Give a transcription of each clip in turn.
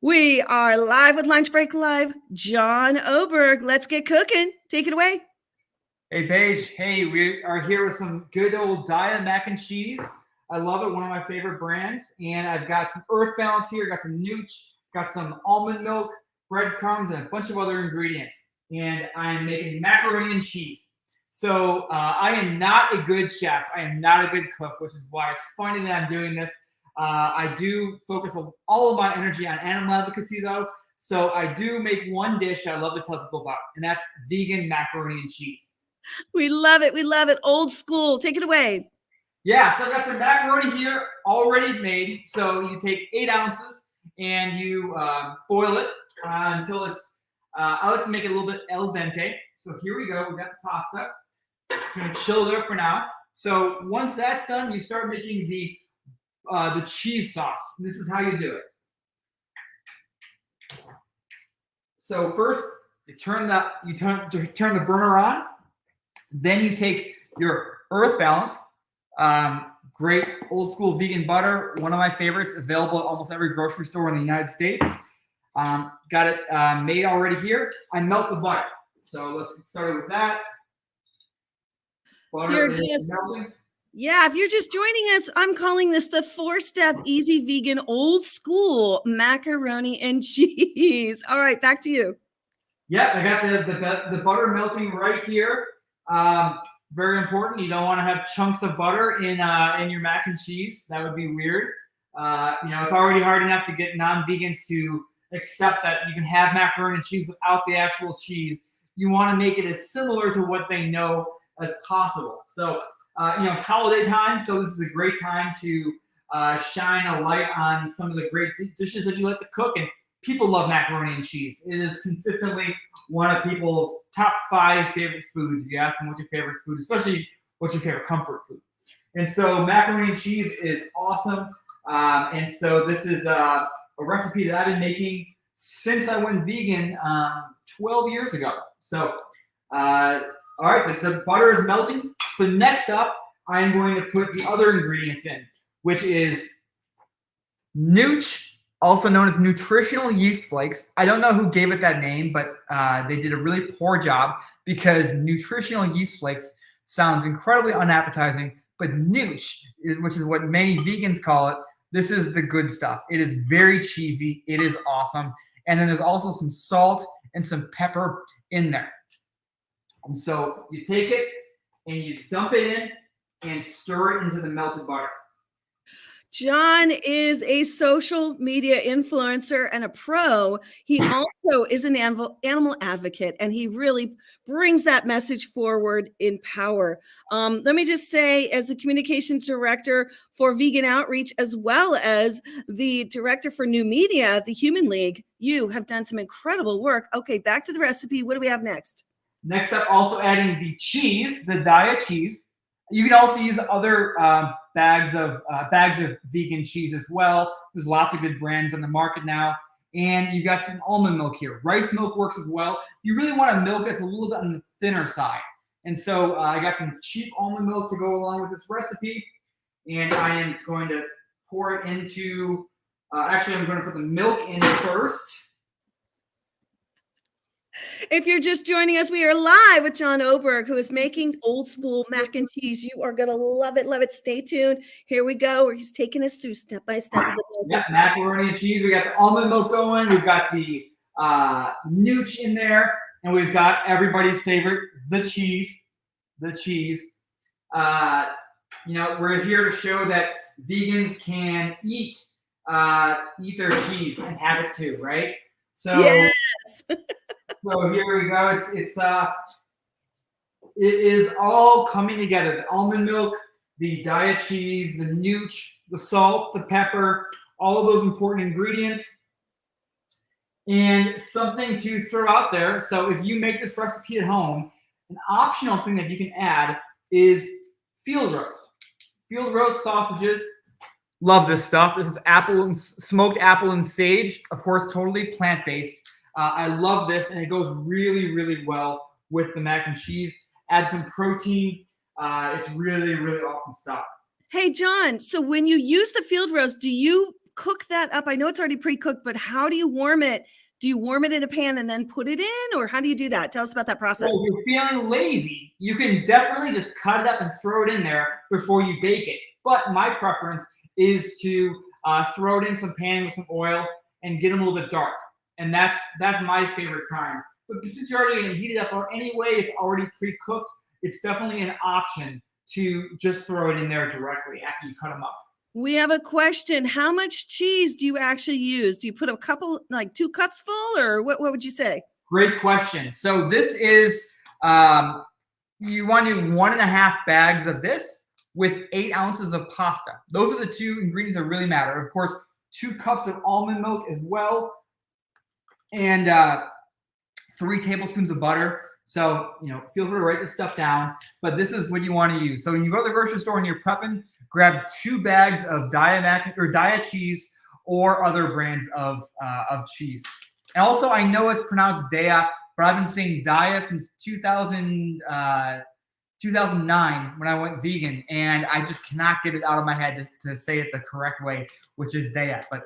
We are live with Lunch Break Live. John Oberg, let's get cooking. Take it away. Hey, Paige. Hey, we are here with some good old Dia mac and cheese. I love it, one of my favorite brands. And I've got some Earth Balance here, got some nooch, got some almond milk, breadcrumbs, and a bunch of other ingredients. And I am making macaroni and cheese. So I am not a good chef. I am not a good cook, which is why it's funny that I'm doing this. I do focus all of my energy on animal advocacy, though. So I do make one dish I love to tell people about, and that's vegan macaroni and cheese. We love it. We love it. Old school. Take it away. Yeah, so I got some macaroni here already made. So you take 8 ounces and you boil it until it's, I like to make it a little bit al dente. So here we go. We got the pasta. It's going to chill there for now. So once that's done, you start making the cheese sauce. This is how you do it. So first, you turn the burner on. Then you take your Earth Balance, great old school vegan butter, one of my favorites, available at almost every grocery store in the United States. Got it made already here. I melt the butter. So let's get started with that. Butter is melting. Yeah, if you're just joining us, I'm calling this the 4-step easy vegan old school macaroni and cheese. All right, back to you. Yeah, I got the butter melting right here. Very important. You don't want to have chunks of butter in your mac and cheese. That would be weird. It's already hard enough to get non-vegans to accept that you can have macaroni and cheese without the actual cheese. You want to make it as similar to what they know as possible. So, it's holiday time, so this is a great time to shine a light on some of the great dishes that you like to cook. And people love macaroni and cheese. It is consistently one of people's top 5 favorite foods. If you ask them what's your favorite food, especially what's your favorite comfort food. And so macaroni and cheese is awesome. And so this is a recipe that I've been making since I went vegan 12 years ago. So, all right, the butter is melting. So next up, I am going to put the other ingredients in, which is nooch, also known as nutritional yeast flakes. I don't know who gave it that name, but they did a really poor job because nutritional yeast flakes sounds incredibly unappetizing, but nooch, which is what many vegans call it, this is the good stuff. It is very cheesy. It is awesome. And then there's also some salt and some pepper in there. And so you take it and you dump it in and stir it into the melted butter. John is a social media influencer and a pro. He also is an animal advocate, and he really brings that message forward in power. Let me just say, as the communications director for Vegan Outreach, as well as the director for new media at the Human League, you have done some incredible work. Okay, back to the recipe. What do we have next? Next up, also adding the cheese, the Dia cheese. You can also use other bags of vegan cheese as well. There's lots of good brands on the market now. And you've got some almond milk here. Rice milk works as well. You really want a milk that's a little bit on the thinner side. And so I got some cheap almond milk to go along with this recipe. And I am going to pour it into, actually I'm going to put the milk in first. If you're just joining us, we are live with John Oberg, who is making old school mac and cheese. You are going to love it, love it. Stay tuned. Here we go, where he's taking us through step by step. Yeah, macaroni and cheese. We got the almond milk going. We've got the nooch in there, and we've got everybody's favorite, the cheese. The cheese. We're here to show that vegans can eat their cheese and have it too, right? So yes. So here we go. It is all coming together. The almond milk, the Dia cheese, the nooch, the salt, the pepper, all of those important ingredients. And something to throw out there. So if you make this recipe at home, an optional thing that you can add is field roast. Field roast sausages. Love this stuff. This is smoked apple and sage. Of course, totally plant-based. I love this, and it goes really, really well with the mac and cheese. Add some protein. It's really, really awesome stuff. Hey, John, so when you use the field roast, do you cook that up? I know it's already pre-cooked, but how do you warm it? Do you warm it in a pan and then put it in, or how do you do that? Tell us about that process. Well, if you're feeling lazy, you can definitely just cut it up and throw it in there before you bake it. But my preference is to throw it in some pan with some oil and get them a little bit dark. And that's my favorite kind. But since you're already going to heat it up or anyway, it's already pre-cooked, it's definitely an option to just throw it in there directly after you cut them up. We have a question. How much cheese do you actually use? Do you put a couple, like 2 cups full, or what would you say? Great question. So this is, you want to do 1.5 bags of this with 8 ounces of pasta. Those are the 2 ingredients that really matter. Of course, 2 cups of almond milk as well, and 3 tablespoons of butter. So, feel free to write this stuff down, but this is what you want to use. So when you go to the grocery store and you're prepping, grab 2 bags of Diet cheese or other brands of cheese. And also, I know it's pronounced Daya, but I've been saying Daya since 2009 when I went vegan, and I just cannot get it out of my head to say it the correct way, which is Daya. But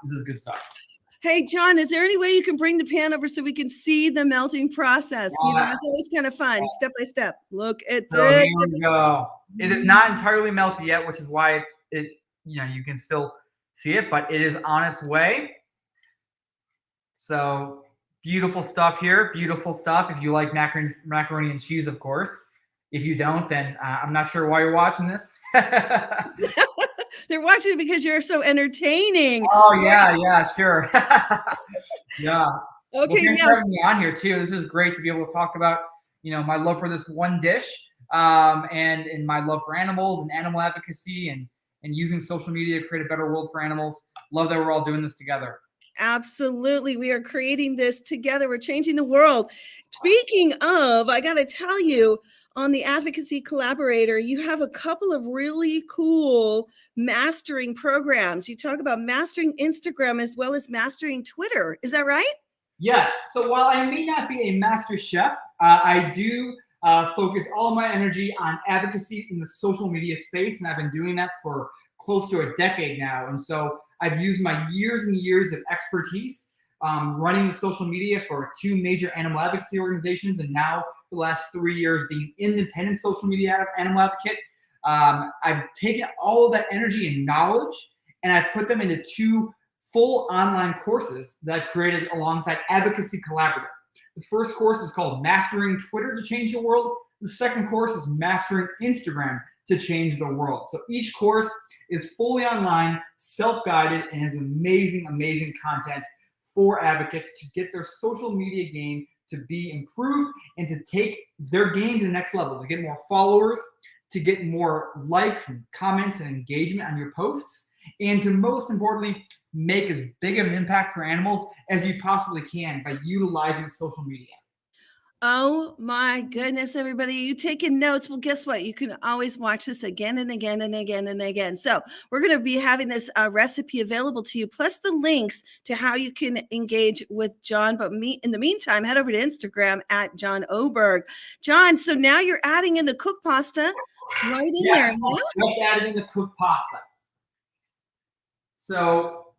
this is good stuff. Hey, John, is there any way you can bring the pan over so we can see the melting process? It's always kind of fun, step by step. Look at this. Here we go. It is not entirely melted yet, which is why you can still see it, but it is on its way. So beautiful stuff here. Beautiful stuff. If you like macaroni and cheese, of course. If you don't, then I'm not sure why you're watching this. They're watching it because you're so entertaining. Oh, yeah, sure. Yeah. Okay, thanks for having me on here, too. This is great to be able to talk about, my love for this one dish and my love for animals and animal advocacy and using social media to create a better world for animals. Love that we're all doing this together. Absolutely. We are creating this together. We're changing the world. Speaking of, I got to tell you, on the Advocacy Collaborator, you have a couple of really cool mastering programs. You talk about mastering Instagram as well as mastering Twitter. Is that right? Yes. So while I may not be a master chef, I do focus all of my energy on advocacy in the social media space, and I've been doing that for close to a decade now. And so I've used my years and years of expertise running the social media for 2 major animal advocacy organizations, and now for the last 3 years being independent social media animal advocate. I've taken all of that energy and knowledge, and I've put them into 2 full online courses that I've created alongside Advocacy Collaborative. The first course is called Mastering Twitter to Change the World. The second course is Mastering Instagram to Change the World. So each course is fully online, self-guided, and has amazing, amazing content for advocates to get their social media game to be improved and to take their game to the next level, to get more followers, to get more likes and comments and engagement on your posts, and to most importantly, make as big of an impact for animals as you possibly can by utilizing social media. Oh my goodness, everybody. You taking notes? Well, guess what? You can always watch this again and again and again and again. So we're going to be having this recipe available to you, plus the links to how you can engage with John. But in the meantime, head over to Instagram at John Oberg. John, so now you're adding in the cooked pasta right in there. Just added in the cooked pasta. So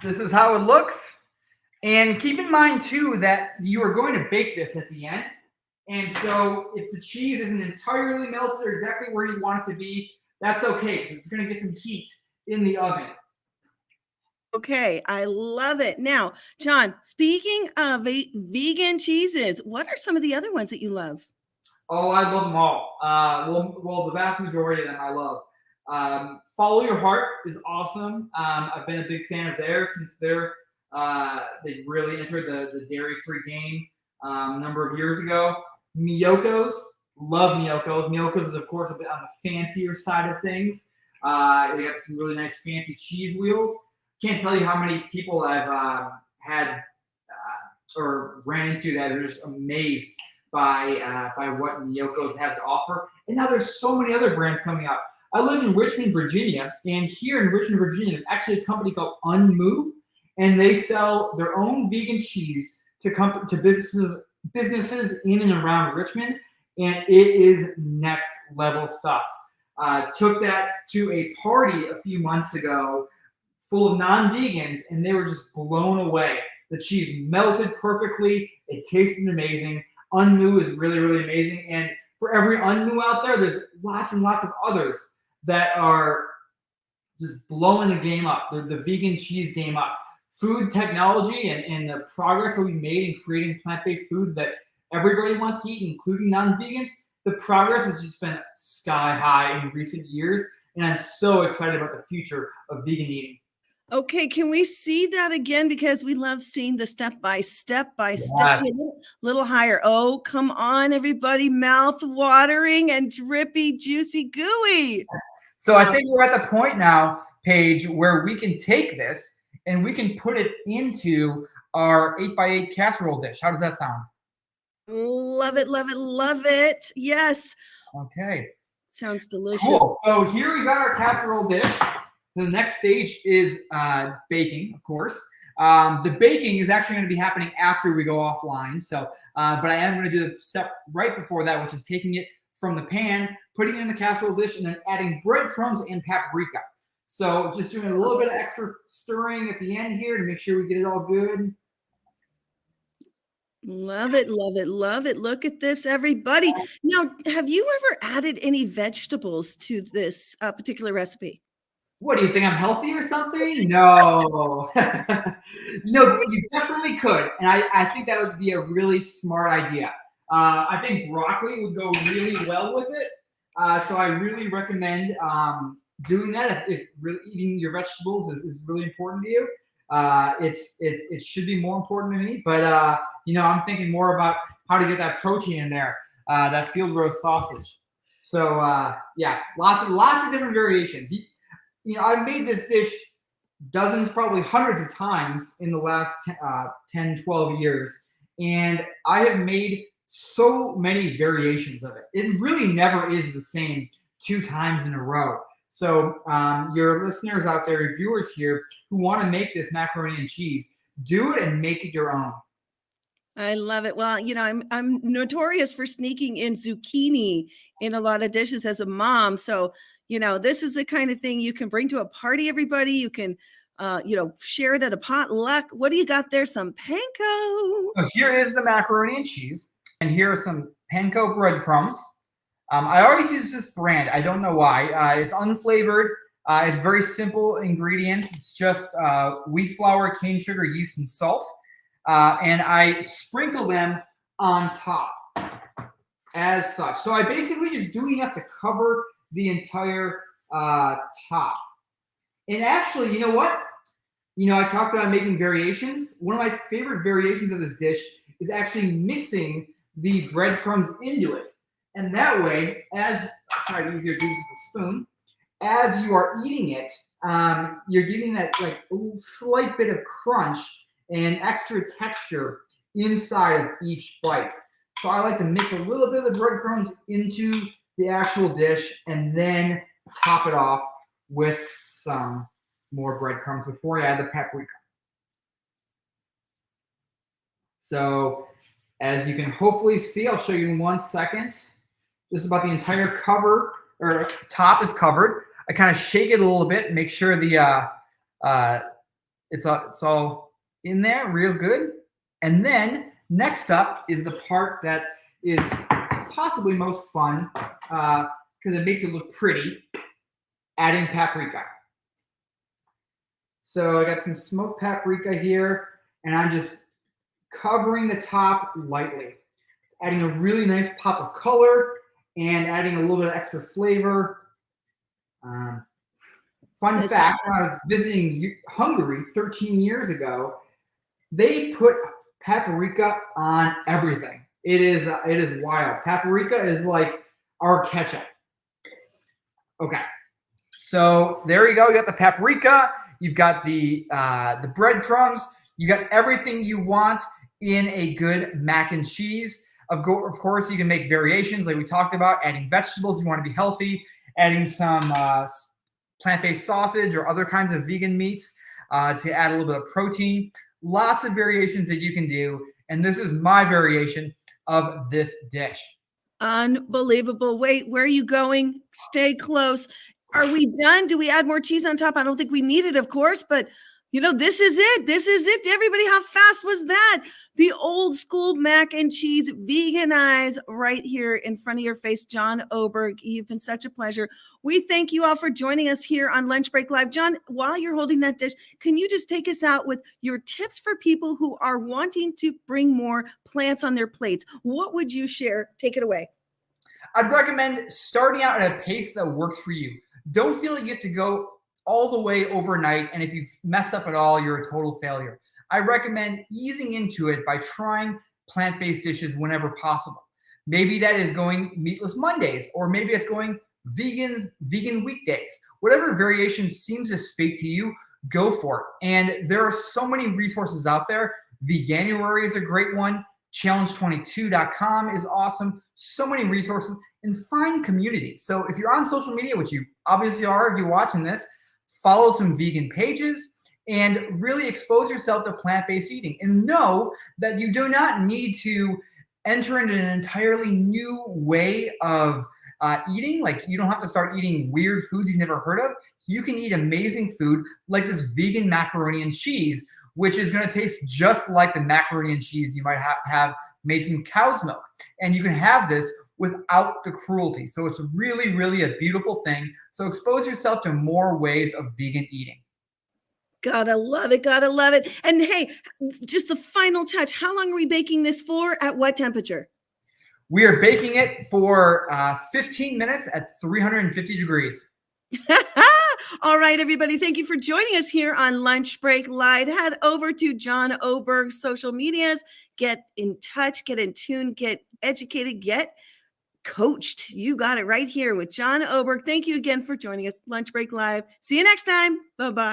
this is how it looks. And keep in mind, too, that you are going to bake this at the end. And so if the cheese isn't entirely melted or exactly where you want it to be, that's okay, because it's going to get some heat in the oven. Okay, I love it. Now, John, speaking of vegan cheeses, what are some of the other ones that you love? Oh, I love them all. Well, the vast majority of them I love. Follow Your Heart is awesome. I've been a big fan of theirs since they really entered the dairy-free game a number of years ago. Miyoko's, love Miyoko's. Miyoko's is, of course, a bit on the fancier side of things. They got some really nice fancy cheese wheels. Can't tell you how many people I've had or ran into that are just amazed by what Miyoko's has to offer. And now there's so many other brands coming up. I live in Richmond, Virginia, and here in Richmond, Virginia, there's actually a company called Unmoo, and they sell their own vegan cheese to businesses in and around Richmond, and it is next level stuff. Took that to a party a few months ago full of non-vegans, and they were just blown away. The cheese melted perfectly. It tasted amazing. Unmu is really, really amazing. And for every Unmu out there, there's lots and lots of others that are just blowing the game up, the vegan cheese game up. Food technology and the progress that we've made in creating plant-based foods that everybody wants to eat, including non-vegans, the progress has just been sky high in recent years. And I'm so excited about the future of vegan eating. Okay, can we see that again? Because we love seeing the step by step. Yes. Little higher. Oh, come on, everybody. Mouth watering and drippy, juicy, gooey. So I think we're at the point now, Paige, where we can take this and we can put it into our 8x8 casserole dish. How does that sound? Love it, love it, love it. Yes. Okay. Sounds delicious. Cool. So here we got our casserole dish. The next stage is baking, of course. The baking is actually going to be happening after we go offline. So, but I am going to do the step right before that, which is taking it from the pan, putting it in the casserole dish, and then adding breadcrumbs and paprika. So just doing a little bit of extra stirring at the end here to make sure we get it all good. Love it, love it, love it. Look at this, everybody. Now, have you ever added any vegetables to this particular recipe? What, do you think I'm healthy or something? No. No, you definitely could. And I think that would be a really smart idea. I think broccoli would go really well with it. So I really recommend doing that if really eating your vegetables is really important to you. It should be more important to me. But, I'm thinking more about how to get that protein in there, that field roast sausage. So, yeah, lots of different variations. I've made this dish dozens, probably hundreds of times in the last 10, 12 years. And I have made so many variations of it. It really never is the same 2 times in a row. So your listeners out there, your viewers here who want to make this macaroni and cheese, do it and make it your own. I love it. Well, I'm notorious for sneaking in zucchini in a lot of dishes as a mom. So, this is the kind of thing you can bring to a party, everybody. You can, share it at a potluck. What do you got there? Some panko. So here is the macaroni and cheese, and here are some panko breadcrumbs. I always use this brand. I don't know why. It's unflavored. It's very simple ingredients. It's just wheat flour, cane sugar, yeast, and salt. And I sprinkle them on top as such. So I basically just do enough to cover the entire top. And actually, you know what? I talked about making variations. One of my favorite variations of this dish is actually mixing the breadcrumbs into it. And that way, probably easier to use with a spoon, as you are eating it, you're getting that like a slight bit of crunch and extra texture inside of each bite. So I like to mix a little bit of the breadcrumbs into the actual dish and then top it off with some more breadcrumbs before I add the paprika. So as you can hopefully see, I'll show you in 1 second, just about the entire cover or top is covered. I kind of shake it a little bit, make sure the it's all in there real good. And then next up is the part that is possibly most fun because it makes it look pretty, adding paprika. So I got some smoked paprika here, and I'm just covering the top lightly. It's adding a really nice pop of color and adding a little bit of extra flavor. Fun fact, when I was visiting Hungary 13 years ago, they put paprika on everything. It is wild. Paprika is like our ketchup. Okay, so there you go. You got the paprika. You've got the breadcrumbs. You got everything you want in a good mac and cheese. Of course, you can make variations like we talked about, adding vegetables if you want to be healthy, adding some plant-based sausage or other kinds of vegan meats to add a little bit of protein. Lots of variations that you can do. And this is my variation of this dish. Unbelievable. Wait, where are you going? Stay close. Are we done? Do we add more cheese on top? I don't think we need it, of course, but this is it. This is it. Everybody, how fast was that? The old school mac and cheese veganized right here in front of your face. John Oberg, you've been such a pleasure. We thank you all for joining us here on Lunch Break Live. John, while you're holding that dish, can you just take us out with your tips for people who are wanting to bring more plants on their plates? What would you share? Take it away. I'd recommend starting out at a pace that works for you. Don't feel like you have to go all the way overnight, and if you mess up at all, you're a total failure. I recommend easing into it by trying plant-based dishes whenever possible. Maybe that is going meatless Mondays, or maybe it's going vegan weekdays. Whatever variation seems to speak to you, go for it. And there are so many resources out there. Veganuary is a great one. Challenge22.com is awesome. So many resources, and find community. So if you're on social media, which you obviously are if you're watching this, follow some vegan pages and really expose yourself to plant-based eating. And know that you do not need to enter into an entirely new way of eating. Like, you don't have to start eating weird foods you've never heard of. You can eat amazing food like this vegan macaroni and cheese, which is going to taste just like the macaroni and cheese you might have made from cow's milk. And you can have this without the cruelty. So it's really, really a beautiful thing. So expose yourself to more ways of vegan eating. Gotta love it. Gotta love it. And hey, just the final touch. How long are we baking this for? At what temperature? We are baking it for 15 minutes at 350 degrees. All right, everybody. Thank you for joining us here on Lunch Break Live. Head over to John Oberg's social medias. Get in touch, get in tune, get educated, get coached. You got it right here with John Oberg. Thank you again for joining us. Lunch Break Live. See you next time. Bye-bye.